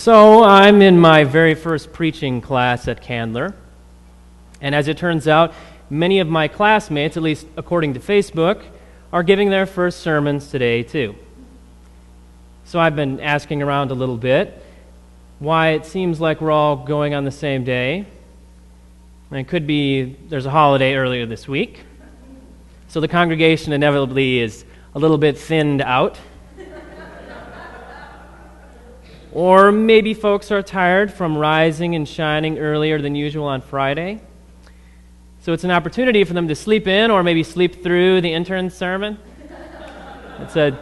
So I'm in my very first preaching class at Candler, and as it turns out, many of my classmates, at least according to Facebook, are giving their first sermons today too. So I've been asking around a little bit why it seems like we're all going on the same day. And it could be there's a holiday earlier this week, so the congregation inevitably is a little bit thinned out. Or maybe folks are tired from rising and shining earlier than usual on Friday. So it's an opportunity for them to sleep in or maybe sleep through the intern sermon. It's a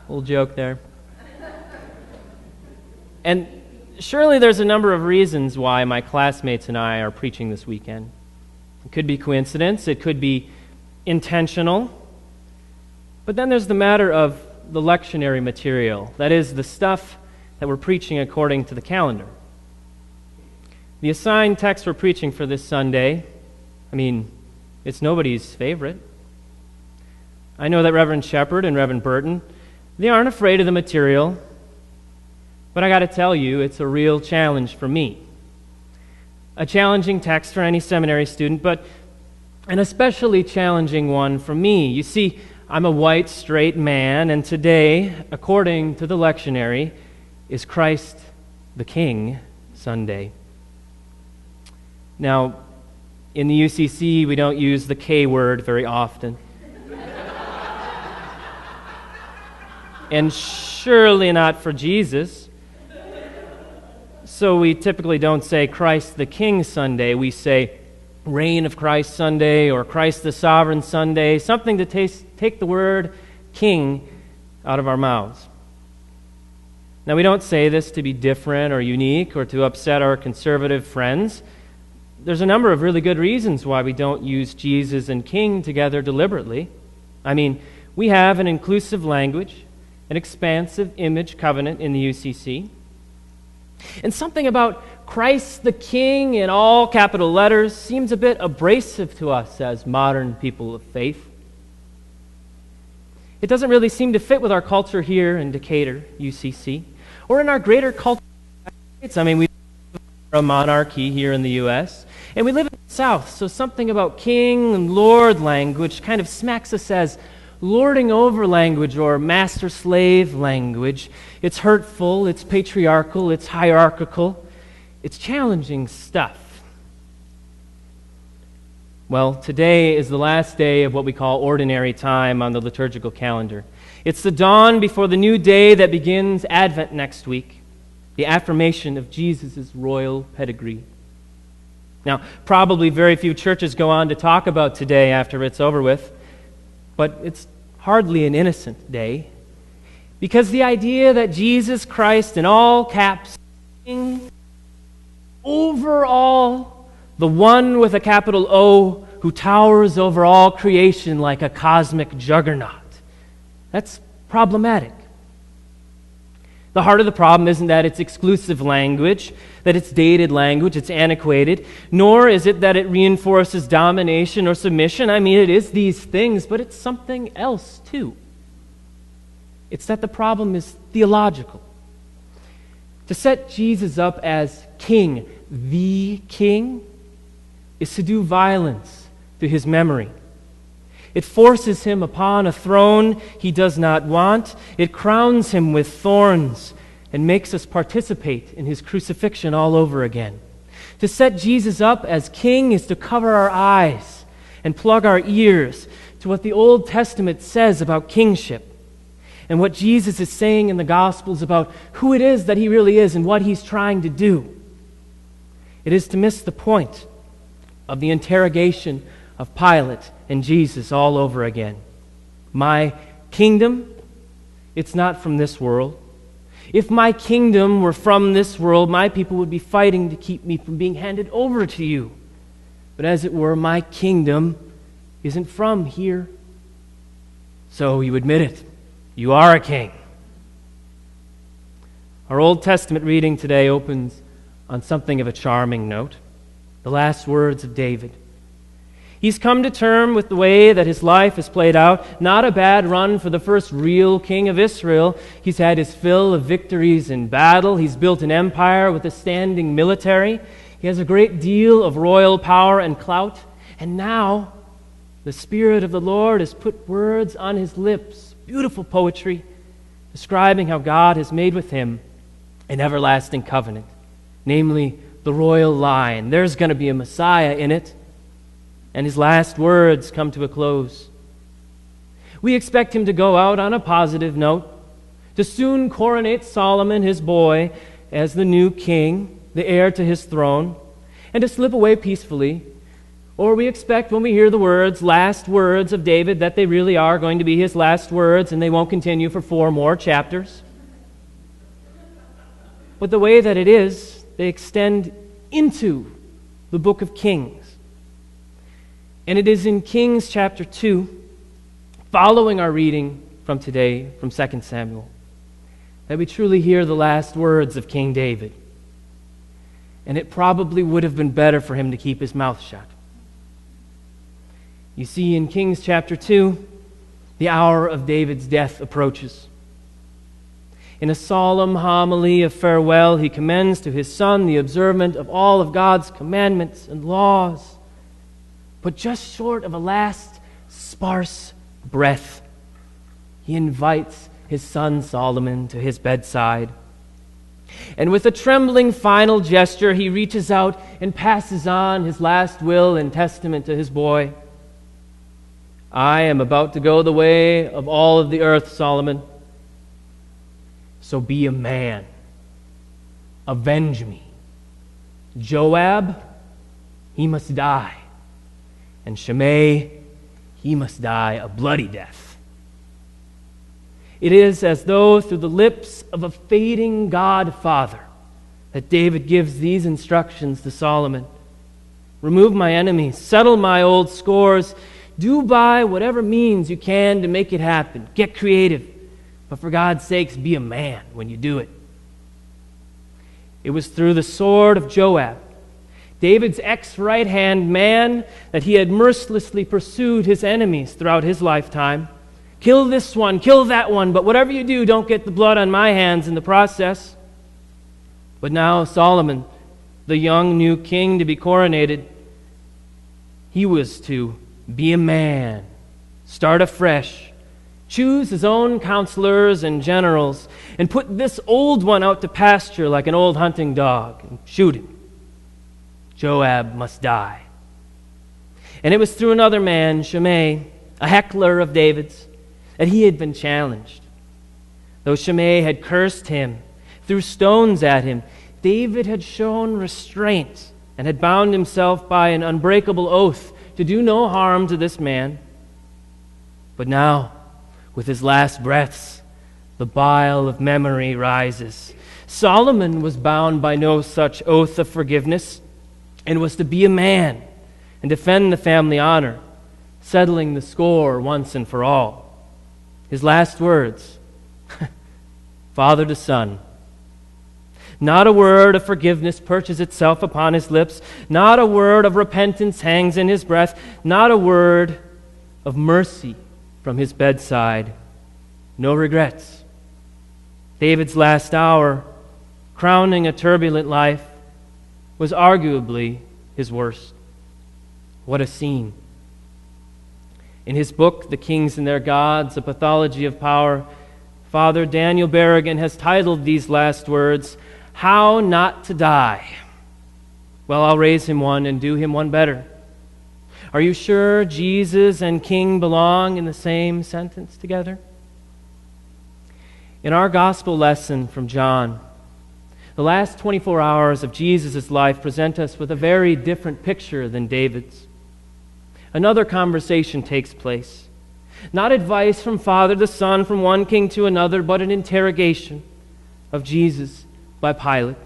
little joke there. And surely there's a number of reasons why my classmates and I are preaching this weekend. It could be coincidence. It could be intentional. But then there's the matter of the lectionary material. That is, the stuff that we're preaching according to the calendar. The assigned text we're preaching for this Sunday, it's nobody's favorite. I know that Reverend Shepard and Reverend Burton, they aren't afraid of the material, but I got to tell you, it's a real challenge for me. A challenging text for any seminary student, but an especially challenging one for me. You see, I'm a white, straight man, and today, according to the lectionary, is Christ the King Sunday. Now, in the UCC, we don't use the K word very often. And surely not for Jesus. So we typically don't say Christ the King Sunday. We say Reign of Christ Sunday or Christ the Sovereign Sunday, something to take the word King out of our mouths. Now, we don't say this to be different or unique or to upset our conservative friends. There's a number of really good reasons why we don't use Jesus and King together deliberately. We have an inclusive language, an expansive image covenant in the UCC. And something about Christ the King in all capital letters seems a bit abrasive to us as modern people of faith. It doesn't really seem to fit with our culture here in Decatur, UCC, or in our greater culture. We live a monarchy here in the U.S., and we live in the South, so something about king and lord language kind of smacks us as lording over language or master-slave language. It's hurtful, it's patriarchal, it's hierarchical, it's challenging stuff. Well, today is the last day of what we call ordinary time on the liturgical calendar. It's the dawn before the new day that begins Advent next week, the affirmation of Jesus' royal pedigree. Now, probably very few churches go on to talk about today after it's over with, but it's hardly an innocent day, because the idea that Jesus Christ, in all caps, King, over all, the one with a capital O, who towers over all creation like a cosmic juggernaut. That's problematic. The heart of the problem isn't that it's exclusive language, that it's dated language, it's antiquated, nor is it that it reinforces domination or submission. It is these things, but it's something else too. It's that the problem is theological. To set Jesus up as King, the King, is to do violence to his memory. It forces him upon a throne he does not want. It crowns him with thorns and makes us participate in his crucifixion all over again. To set Jesus up as King is to cover our eyes and plug our ears to what the Old Testament says about kingship and what Jesus is saying in the Gospels about who it is that he really is and what he's trying to do. It is to miss the point of the interrogation of Pilate and Jesus all over again. My kingdom, it's not from this world. If my kingdom were from this world, my people would be fighting to keep me from being handed over to you. But as it were, my kingdom isn't from here. So you admit it. You are a king. Our Old Testament reading today opens on something of a charming note. The last words of David. He's come to terms with the way that his life has played out. Not a bad run for the first real king of Israel. He's had his fill of victories in battle. He's built an empire with a standing military. He has a great deal of royal power and clout. And now, the Spirit of the Lord has put words on his lips, beautiful poetry, describing how God has made with him an everlasting covenant, namely the royal line. There's going to be a Messiah in it. And his last words come to a close. We expect him to go out on a positive note, to soon coronate Solomon, his boy, as the new king, the heir to his throne, and to slip away peacefully. Or we expect when we hear the words, last words of David, that they really are going to be his last words and they won't continue for 4 more chapters. But the way that it is, they extend into the book of Kings. And it is in Kings chapter 2, following our reading from today, from 2 Samuel, that we truly hear the last words of King David. And it probably would have been better for him to keep his mouth shut. You see, in Kings chapter 2, the hour of David's death approaches. In a solemn homily of farewell, he commends to his son the observance of all of God's commandments and laws. But just short of a last sparse breath, he invites his son Solomon to his bedside. And with a trembling final gesture, he reaches out and passes on his last will and testament to his boy. I am about to go the way of all of the earth, Solomon. So be a man. Avenge me. Joab, he must die. And Shimei, he must die a bloody death. It is as though through the lips of a fading God-Father that David gives these instructions to Solomon. Remove my enemies, settle my old scores, do by whatever means you can to make it happen. Get creative, but for God's sakes, be a man when you do it. It was through the sword of Joab, David's ex-right-hand man, that he had mercilessly pursued his enemies throughout his lifetime. Kill this one, kill that one, but whatever you do, don't get the blood on my hands in the process. But now Solomon, the young new king to be coronated, he was to be a man, start afresh, choose his own counselors and generals, and put this old one out to pasture like an old hunting dog and shoot him. Joab must die. And it was through another man, Shimei, a heckler of David's, that he had been challenged. Though Shimei had cursed him, threw stones at him, David had shown restraint and had bound himself by an unbreakable oath to do no harm to this man. But now, with his last breaths, the bile of memory rises. Solomon was bound by no such oath of forgiveness, and was to be a man and defend the family honor, settling the score once and for all. His last words, father to son. Not a word of forgiveness perches itself upon his lips. Not a word of repentance hangs in his breath. Not a word of mercy from his bedside. No regrets. David's last hour, crowning a turbulent life, was arguably his worst. What a scene. In his book, The Kings and Their Gods, A Pathology of Power, Father Daniel Berrigan has titled these last words, How Not to Die. Well, I'll raise him one and do him one better. Are you sure Jesus and King belong in the same sentence together? In our gospel lesson from John, the last 24 hours of Jesus' life present us with a very different picture than David's. Another conversation takes place. Not advice from father to son, from one king to another, but an interrogation of Jesus by Pilate.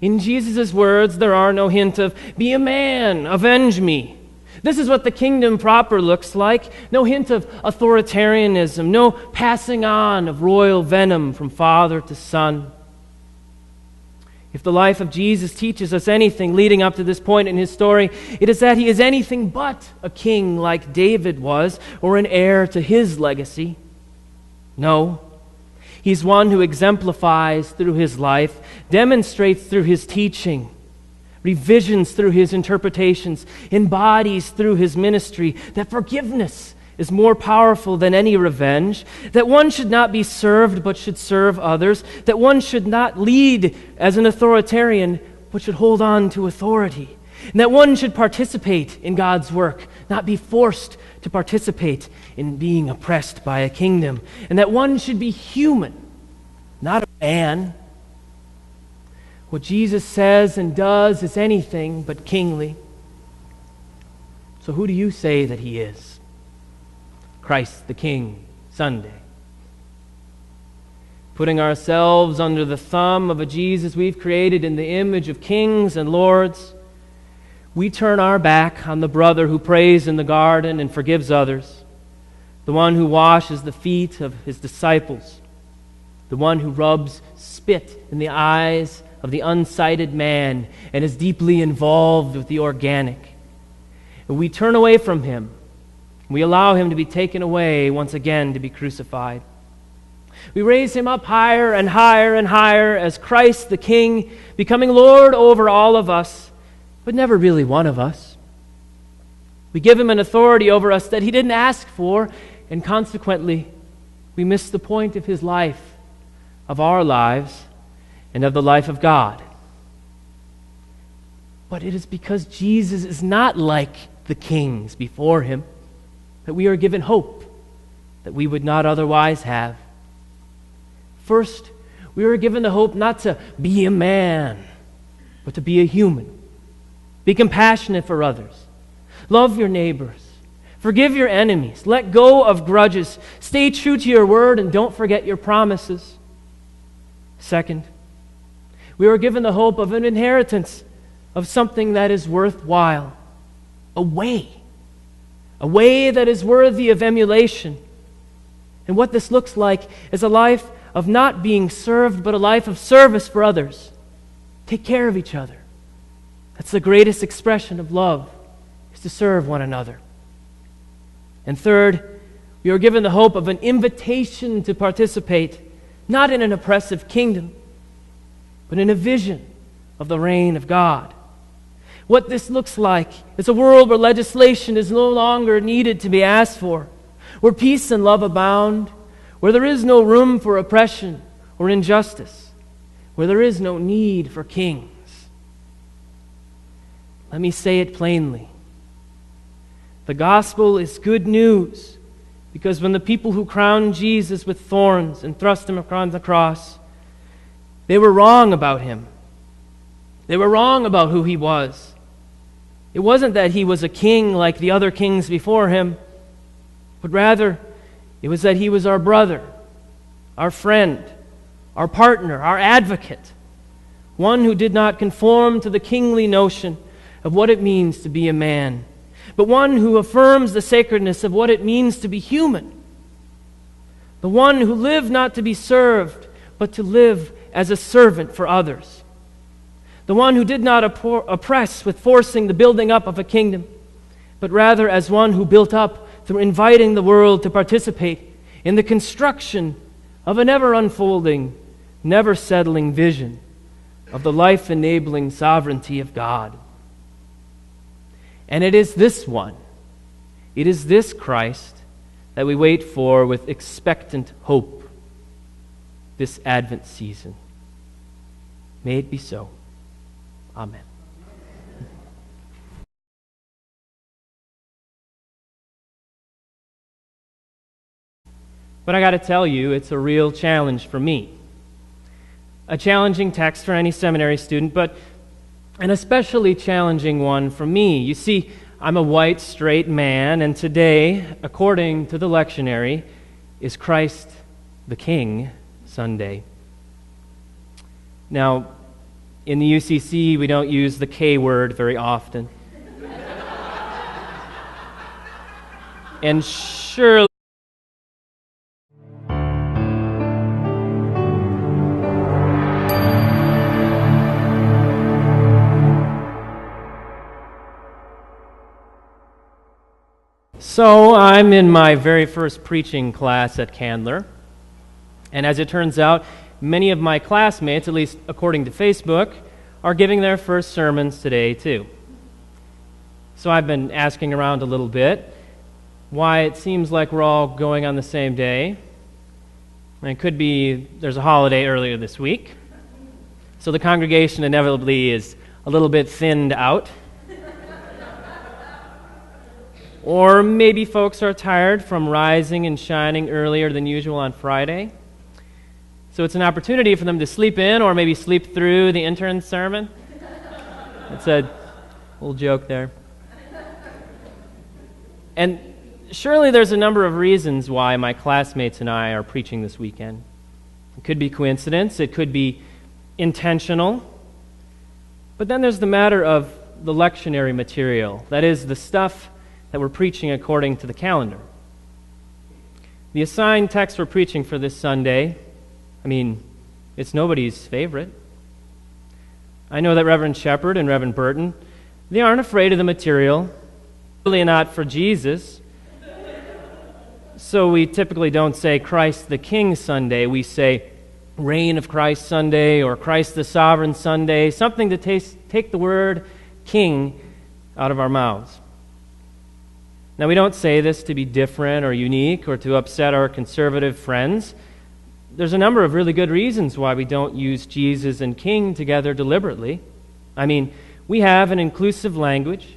In Jesus' words, there are no hint of, be a man, avenge me. This is what the kingdom proper looks like. No hint of authoritarianism, no passing on of royal venom from father to son. If the life of Jesus teaches us anything leading up to this point in his story, it is that he is anything but a king like David was, or an heir to his legacy. No, he's one who exemplifies through his life, demonstrates through his teaching, revisions through his interpretations, embodies through his ministry that forgiveness is more powerful than any revenge, that one should not be served but should serve others, that one should not lead as an authoritarian but should hold on to authority, and that one should participate in God's work, not be forced to participate in being oppressed by a kingdom, and that one should be human, not a man. What Jesus says and does is anything but kingly. So who do you say that he is? Christ the King, Sunday. Putting ourselves under the thumb of a Jesus we've created in the image of kings and lords, we turn our back on the brother who prays in the garden and forgives others, the one who washes the feet of his disciples, the one who rubs spit in the eyes of the unsighted man and is deeply involved with the organic. And we turn away from him. We allow him to be taken away once again to be crucified. We raise him up higher and higher and higher as Christ the King, becoming Lord over all of us, but never really one of us. We give him an authority over us that he didn't ask for, and consequently, we miss the point of his life, of our lives, and of the life of God. But it is because Jesus is not like the kings before him that we are given hope that we would not otherwise have. First, we are given the hope not to be a man, but to be a human. Be compassionate for others. Love your neighbors. Forgive your enemies. Let go of grudges. Stay true to your word and don't forget your promises. Second, we are given the hope of an inheritance of something that is worthwhile. A way that is worthy of emulation. And what this looks like is a life of not being served, but a life of service for others. Take care of each other. That's the greatest expression of love, is to serve one another. And third, we are given the hope of an invitation to participate, not in an oppressive kingdom, but in a vision of the reign of God. What this looks like is a world where legislation is no longer needed to be asked for, where peace and love abound, where there is no room for oppression or injustice, where there is no need for kings. Let me say it plainly. The gospel is good news because when the people who crowned Jesus with thorns and thrust him across the cross, they were wrong about him. They were wrong about who he was. It wasn't that he was a king like the other kings before him, but rather it was that he was our brother, our friend, our partner, our advocate, one who did not conform to the kingly notion of what it means to be a man, but one who affirms the sacredness of what it means to be human, the one who lived not to be served, but to live as a servant for others. The one who did not oppress with forcing the building up of a kingdom, but rather as one who built up through inviting the world to participate in the construction of a never-unfolding, never-settling vision of the life-enabling sovereignty of God. And it is this one, it is this Christ that we wait for with expectant hope this Advent season. May it be so. Amen. But I got to tell you, it's a real challenge for me. A challenging text for any seminary student, but an especially challenging one for me. You see, I'm a white, straight man, and today, according to the lectionary, is Christ the King Sunday. Now, in the UCC, we don't use the K word very often. And surely So I'm in my very first preaching class at Candler, and as it turns out, many of my classmates, at least according to Facebook, are giving their first sermons today too. So I've been asking around a little bit why it seems like we're all going on the same day. And it could be there's a holiday earlier this week, so the congregation inevitably is a little bit thinned out. Or maybe folks are tired from rising and shining earlier than usual on Friday. So it's an opportunity for them to sleep in or maybe sleep through the intern sermon. It's a little joke there. And surely there's a number of reasons why my classmates and I are preaching this weekend. It could be coincidence. It could be intentional. But then there's the matter of the lectionary material. That is, the stuff that we're preaching according to the calendar. The assigned text we're preaching for this Sunday, it's nobody's favorite. I know that Reverend Shepard and Reverend Burton, they aren't afraid of the material, really not for Jesus. So we typically don't say Christ the King Sunday. We say Reign of Christ Sunday or Christ the Sovereign Sunday, something to take the word King out of our mouths. Now, we don't say this to be different or unique or to upset our conservative friends. There's a number of really good reasons why we don't use Jesus and King together deliberately. We have an inclusive language.